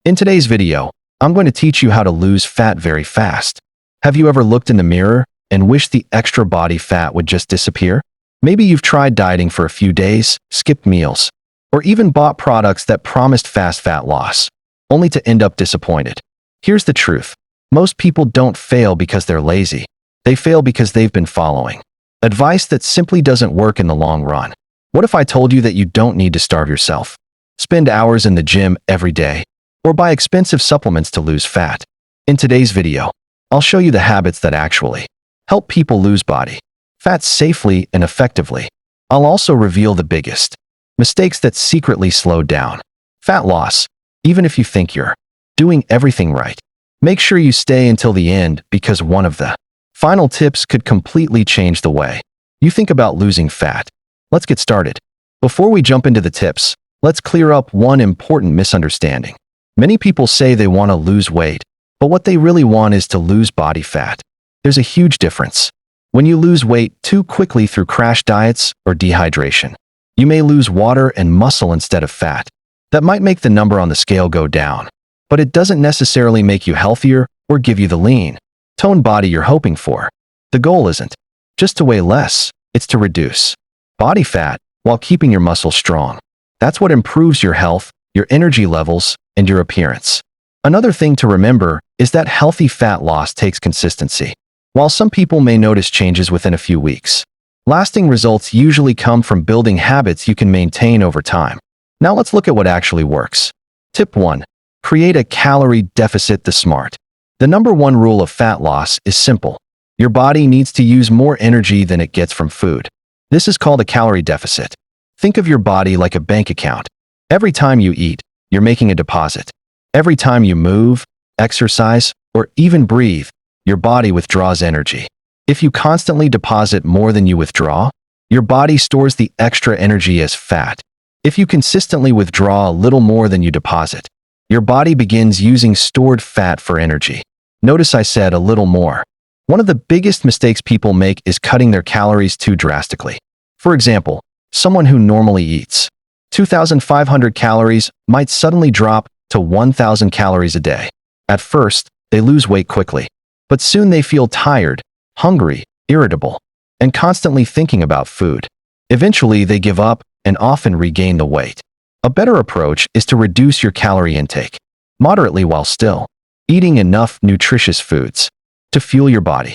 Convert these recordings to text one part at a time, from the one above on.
In today's video, I'm going to teach you how to lose fat very fast. Have you ever looked in the mirror and wished the extra body fat would just disappear? Maybe you've tried dieting for a few days, skipped meals, or even bought products that promised fast fat loss, only to end up disappointed. Here's the truth. Most people don't fail because they're lazy. They fail because they've been following advice that simply doesn't work in the long run. What if I told you that you don't need to starve yourself, spend hours in the gym every day, or buy expensive supplements to lose fat? In today's video, I'll show you the habits that actually help people lose body fat safely and effectively. I'll also reveal the biggest mistakes that secretly slow down fat loss, even if you think you're doing everything right. Make sure you stay until the end because one of the final tips could completely change the way you think about losing fat. Let's get started. Before we jump into the tips, let's clear up one important misunderstanding. Many people say they want to lose weight, but what they really want is to lose body fat. There's a huge difference. When you lose weight too quickly through crash diets or dehydration, you may lose water and muscle instead of fat. That might make the number on the scale go down, but it doesn't necessarily make you healthier or give you the lean, toned body you're hoping for. The goal isn't just to weigh less, it's to reduce body fat while keeping your muscles strong. That's what improves your health, your energy levels, and your appearance. Another thing to remember is that healthy fat loss takes consistency. While some people may notice changes within a few weeks, lasting results usually come from building habits you can maintain over time. Now let's look at what actually works. Tip 1. Create a calorie deficit the smart. The number one rule of fat loss is simple. Your body needs to use more energy than it gets from food. This is called a calorie deficit. Think of your body like a bank account. Every time you eat, you're making a deposit. Every time you move, exercise, or even breathe, your body withdraws energy. If you constantly deposit more than you withdraw, your body stores the extra energy as fat. If you consistently withdraw a little more than you deposit, your body begins using stored fat for energy. Notice I said a little more. One of the biggest mistakes people make is cutting their calories too drastically. For example, someone who normally eats 2,500 calories might suddenly drop to 1,000 calories a day. At first, they lose weight quickly, but soon they feel tired, hungry, irritable, and constantly thinking about food. Eventually, they give up and often regain the weight. A better approach is to reduce your calorie intake moderately while still eating enough nutritious foods to fuel your body.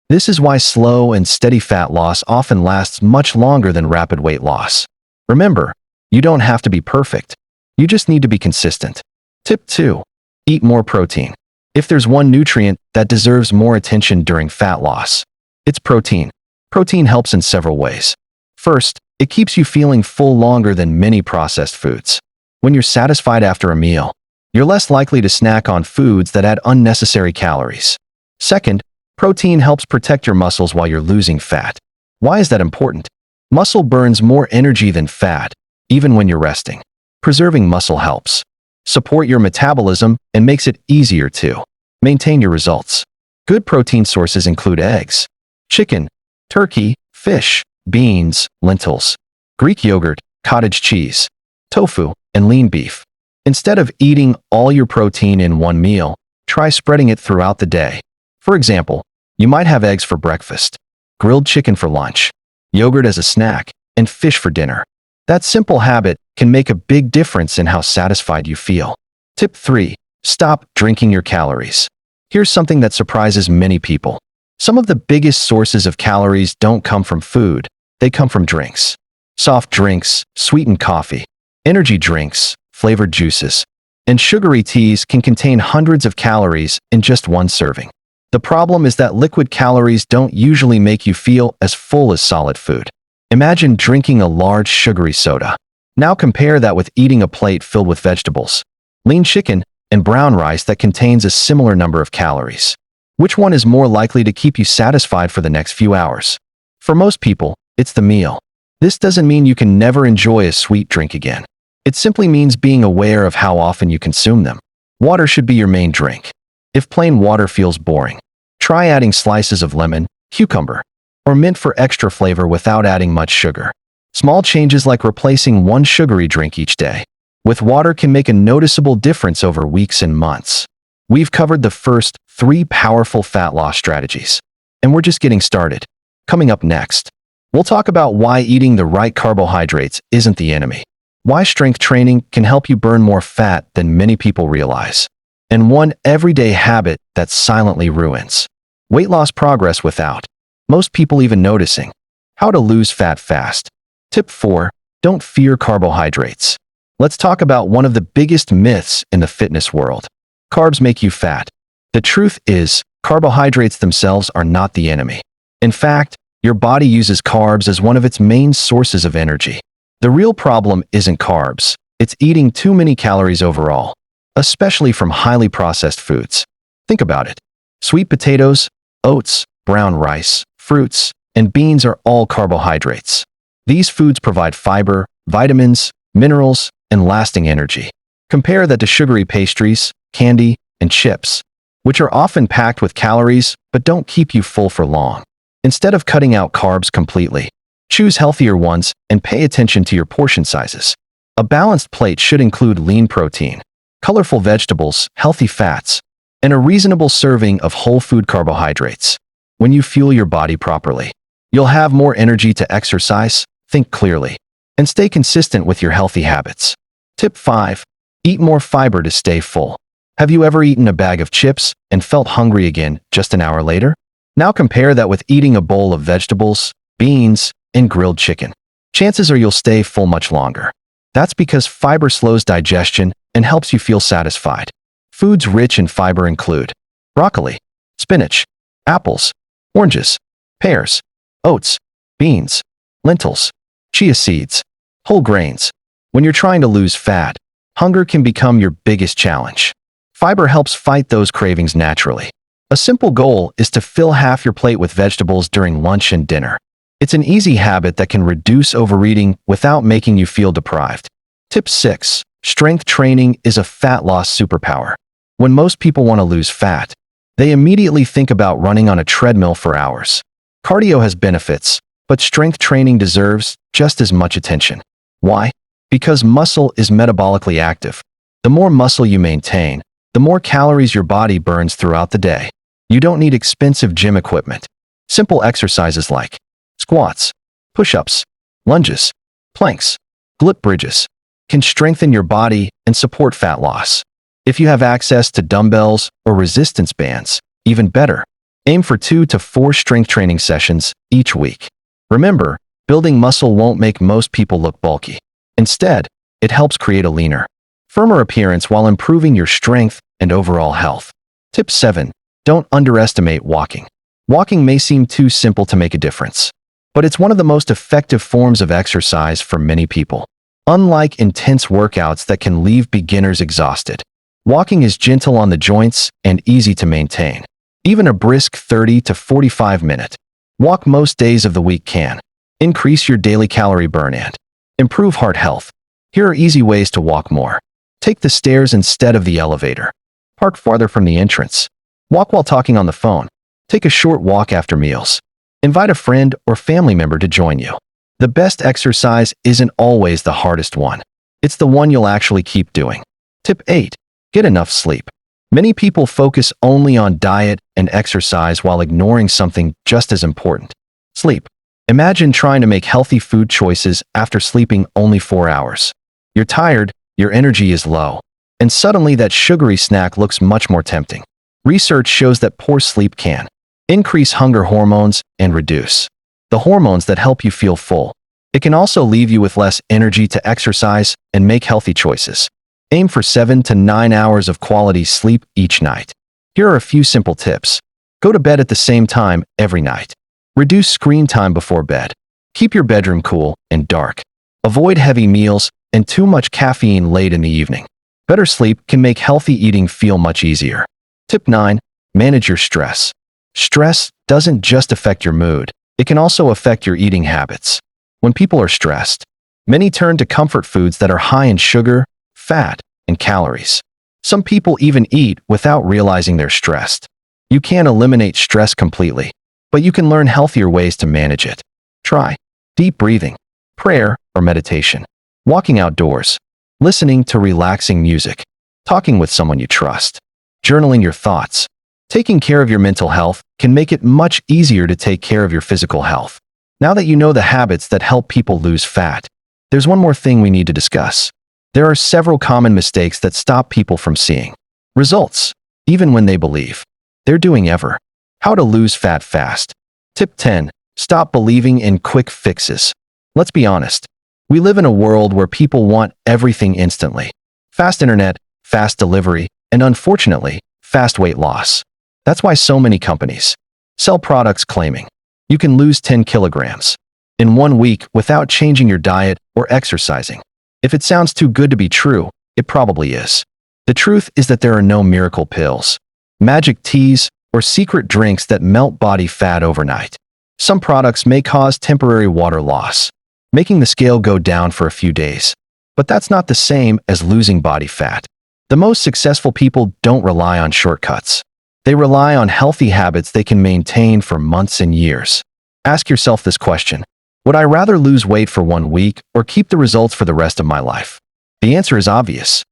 This is why slow and steady fat loss often lasts much longer than rapid weight loss. Remember, you don't have to be perfect. You just need to be consistent. Tip 2. Eat more protein. If there's one nutrient that deserves more attention during fat loss, it's protein. Protein helps in several ways. First, it keeps you feeling full longer than many processed foods. When you're satisfied after a meal, you're less likely to snack on foods that add unnecessary calories. Second, protein helps protect your muscles while you're losing fat. Why is that important? Muscle burns more energy than fat, even when you're resting. Preserving muscle helps support your metabolism and makes it easier to maintain your results. Good protein sources include eggs, chicken, turkey, fish, beans, lentils, Greek yogurt, cottage cheese, tofu, and lean beef. Instead of eating all your protein in one meal, try spreading it throughout the day. For example, you might have eggs for breakfast, grilled chicken for lunch, yogurt as a snack, and fish for dinner. That simple habit can make a big difference in how satisfied you feel. Tip 3. Stop drinking your calories. Here's something that surprises many people. Some of the biggest sources of calories don't come from food, they come from drinks. Soft drinks, sweetened coffee, energy drinks, flavored juices, and sugary teas can contain hundreds of calories in just one serving. The problem is that liquid calories don't usually make you feel as full as solid food. Imagine drinking a large sugary soda. Now compare that with eating a plate filled with vegetables, lean chicken, and brown rice that contains a similar number of calories. Which one is more likely to keep you satisfied for the next few hours? For most people, it's the meal. This doesn't mean you can never enjoy a sweet drink again. It simply means being aware of how often you consume them. Water should be your main drink. If plain water feels boring, try adding slices of lemon, cucumber, or mint for extra flavor without adding much sugar. Small changes like replacing one sugary drink each day with water can make a noticeable difference over weeks and months. We've covered the first 3 powerful fat loss strategies, and we're just getting started. Coming up next, we'll talk about why eating the right carbohydrates isn't the enemy, why strength training can help you burn more fat than many people realize, and one everyday habit that silently ruins weight loss progress without most people even noticing. How to lose fat fast. Tip 4. Don't fear carbohydrates. Let's talk about one of the biggest myths in the fitness world. Carbs make you fat. The truth is, carbohydrates themselves are not the enemy. In fact, your body uses carbs as one of its main sources of energy. The real problem isn't carbs, it's eating too many calories overall, especially from highly processed foods. Think about it. Sweet potatoes, oats, brown rice, fruits, and beans are all carbohydrates. These foods provide fiber, vitamins, minerals, and lasting energy. Compare that to sugary pastries, candy, and chips, which are often packed with calories but don't keep you full for long. Instead of cutting out carbs completely, choose healthier ones and pay attention to your portion sizes. A balanced plate should include lean protein, colorful vegetables, healthy fats, and a reasonable serving of whole food carbohydrates. When you fuel your body properly, you'll have more energy to exercise, think clearly, and stay consistent with your healthy habits. Tip 5. Eat more fiber to stay full. Have you ever eaten a bag of chips and felt hungry again just an hour later? Now compare that with eating a bowl of vegetables, beans, and grilled chicken. Chances are you'll stay full much longer. That's because fiber slows digestion and helps you feel satisfied. Foods rich in fiber include broccoli, spinach, apples, oranges, pears, oats, beans, lentils, chia seeds, whole grains. When you're trying to lose fat, hunger can become your biggest challenge. Fiber helps fight those cravings naturally. A simple goal is to fill half your plate with vegetables during lunch and dinner. It's an easy habit that can reduce overeating without making you feel deprived. Tip 6. Strength training is a fat loss superpower. When most people want to lose fat, they immediately think about running on a treadmill for hours. Cardio has benefits, but strength training deserves just as much attention. Why? Because muscle is metabolically active. The more muscle you maintain, the more calories your body burns throughout the day. You don't need expensive gym equipment. Simple exercises like squats, push-ups, lunges, planks, glute bridges can strengthen your body and support fat loss. If you have access to dumbbells or resistance bands, even better. Aim for 2 to 4 strength training sessions each week. Remember, building muscle won't make most people look bulky. Instead, it helps create a leaner, firmer appearance while improving your strength and overall health. Tip 7. Don't underestimate walking. Walking may seem too simple to make a difference, but it's one of the most effective forms of exercise for many people. Unlike intense workouts that can leave beginners exhausted, walking is gentle on the joints and easy to maintain. Even a brisk 30 to 45 minute walk most days of the week can increase your daily calorie burn and improve heart health. Here are easy ways to walk more. Take the stairs instead of the elevator. Park farther from the entrance. Walk while talking on the phone. Take a short walk after meals. Invite a friend or family member to join you. The best exercise isn't always the hardest one. It's the one you'll actually keep doing. Tip 8. Get enough sleep. Many people focus only on diet and exercise while ignoring something just as important: sleep. Imagine trying to make healthy food choices after sleeping only 4 hours. You're tired, your energy is low, and suddenly that sugary snack looks much more tempting. Research shows that poor sleep can increase hunger hormones and reduce the hormones that help you feel full. It can also leave you with less energy to exercise and make healthy choices. Aim for 7 to 9 hours of quality sleep each night. Here are a few simple tips. Go to bed at the same time every night. Reduce screen time before bed. Keep your bedroom cool and dark. Avoid heavy meals and too much caffeine late in the evening. Better sleep can make healthy eating feel much easier. Tip 9. Manage your stress. Stress doesn't just affect your mood, it can also affect your eating habits. When people are stressed, many turn to comfort foods that are high in sugar, fat, and calories. Some people even eat without realizing they're stressed. You can't eliminate stress completely, but you can learn healthier ways to manage it. Try deep breathing, prayer, or meditation. Walking outdoors. listening to relaxing music, talking with someone you trust, journaling your thoughts. Taking care of your mental health can make it much easier to take care of your physical health. Now that you know the habits that help people lose fat, there's one more thing we need to discuss. There are several common mistakes that stop people from seeing results, even when they believe they're doing ever. How to lose fat fast. Tip 10. Stop believing in quick fixes. Let's be honest. We live in a world where people want everything instantly. Fast internet, fast delivery, and unfortunately, fast weight loss. That's why so many companies sell products claiming you can lose 10 kilograms in 1 week without changing your diet or exercising. If it sounds too good to be true, it probably is. The truth is that there are no miracle pills, magic teas, or secret drinks that melt body fat overnight. Some products may cause temporary water loss, making the scale go down for a few days. But that's not the same as losing body fat. The most successful people don't rely on shortcuts. They rely on healthy habits they can maintain for months and years. Ask yourself this question: would I rather lose weight for 1 week or keep the results for the rest of my life? The answer is obvious.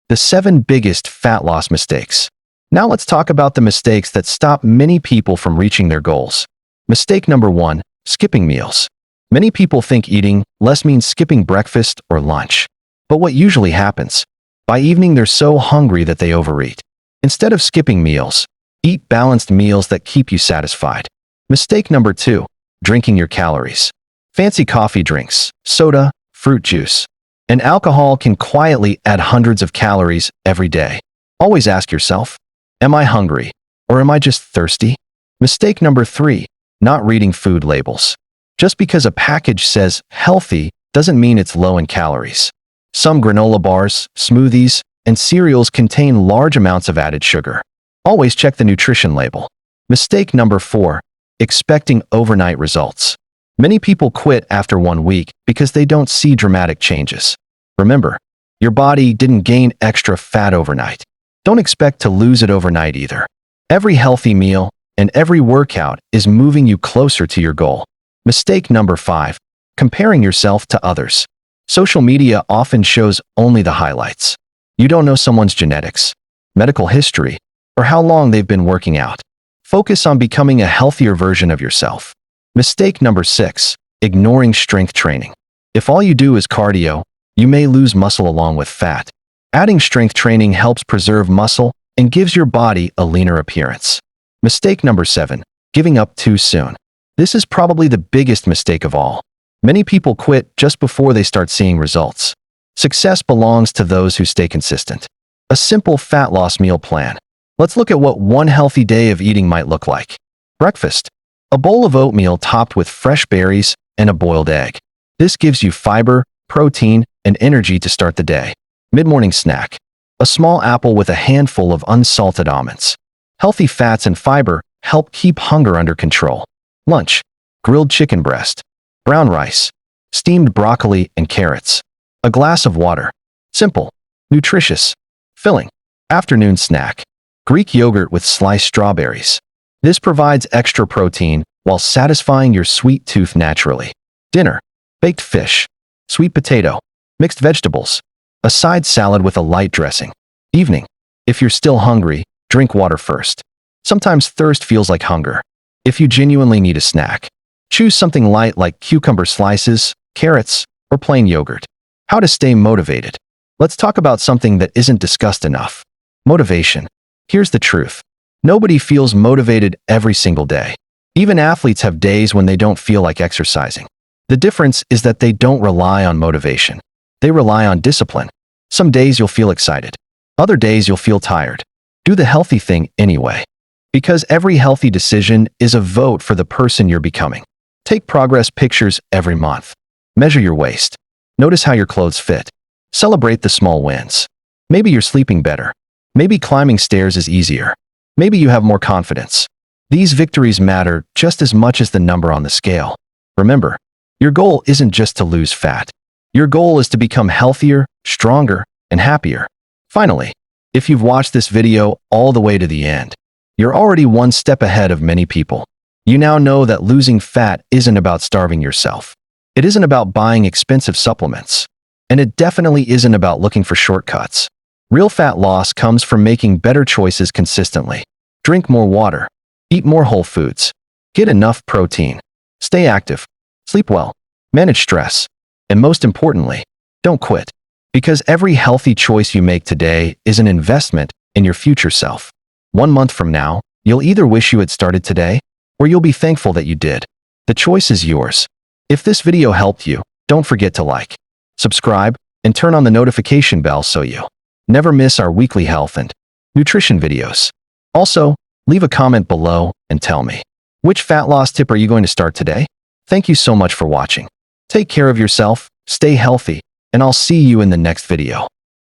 The 7 biggest fat loss mistakes. Now let's talk about the mistakes that stop many people from reaching their goals. Mistake number 1, skipping meals. Many people think eating less means skipping breakfast or lunch. But what usually happens? By evening, they're so hungry that they overeat. Instead of skipping meals, eat balanced meals that keep you satisfied. Mistake number 2, drinking your calories. Fancy coffee drinks, soda, fruit juice, and alcohol can quietly add hundreds of calories every day. Always ask yourself, am I hungry or am I just thirsty? Mistake number 3, not reading food labels. Just because a package says healthy doesn't mean it's low in calories. Some granola bars, smoothies, and cereals contain large amounts of added sugar. Always check the nutrition label. Mistake number 4, expecting overnight results. Many people quit after 1 week because they don't see dramatic changes. Remember, your body didn't gain extra fat overnight. Don't expect to lose it overnight either. Every healthy meal and every workout is moving you closer to your goal. Mistake number 5, comparing yourself to others. Social media often shows only the highlights. You don't know someone's genetics, medical history, or how long they've been working out. Focus on becoming a healthier version of yourself. Mistake number 6, ignoring strength training. If all you do is cardio, you may lose muscle along with fat. Adding strength training helps preserve muscle and gives your body a leaner appearance. Mistake number 7, giving up too soon. This is probably the biggest mistake of all. Many people quit just before they start seeing results. Success belongs to those who stay consistent. A simple fat loss meal plan. Let's look at what one healthy day of eating might look like. Breakfast. A bowl of oatmeal topped with fresh berries and a boiled egg. This gives you fiber, protein, and energy to start the day. Mid-morning snack. A small apple with a handful of unsalted almonds. Healthy fats and fiber help keep hunger under control. Lunch. Grilled chicken breast, brown rice, steamed broccoli and carrots. A glass of water. Simple, nutritious, filling. Afternoon snack. Greek yogurt with sliced strawberries. This provides extra protein while satisfying your sweet tooth naturally. Dinner. Baked fish, sweet potato, mixed vegetables. A side salad with a light dressing. Evening. If you're still hungry, drink water first. Sometimes thirst feels like hunger. If you genuinely need a snack, choose something light like cucumber slices, carrots, or plain yogurt. How to stay motivated. Let's talk about something that isn't discussed enough. Motivation. Here's the truth. Nobody feels motivated every single day. Even athletes have days when they don't feel like exercising. The difference is that they don't rely on motivation. They rely on discipline. Some days you'll feel excited. Other days you'll feel tired. Do the healthy thing anyway. Because every healthy decision is a vote for the person you're becoming. Take progress pictures every month. Measure your waist. Notice how your clothes fit. Celebrate the small wins. Maybe you're sleeping better. Maybe climbing stairs is easier. Maybe you have more confidence. These victories matter just as much as the number on the scale. Remember, your goal isn't just to lose fat. Your goal is to become healthier, stronger, and happier. Finally, if you've watched this video all the way to the end, you're already one step ahead of many people. You now know that losing fat isn't about starving yourself. It isn't about buying expensive supplements. And it definitely isn't about looking for shortcuts. Real fat loss comes from making better choices consistently. Drink more water. Eat more whole foods. Get enough protein. Stay active. Sleep well. Manage stress. And most importantly, don't quit. Because every healthy choice you make today is an investment in your future self. 1 month from now, you'll either wish you had started today, or you'll be thankful that you did. The choice is yours. If this video helped you, don't forget to like, subscribe, and turn on the notification bell so you never miss our weekly health and nutrition videos. Also, leave a comment below and tell me, which fat loss tip are you going to start today? Thank you so much for watching. Take care of yourself, stay healthy, and I'll see you in the next video.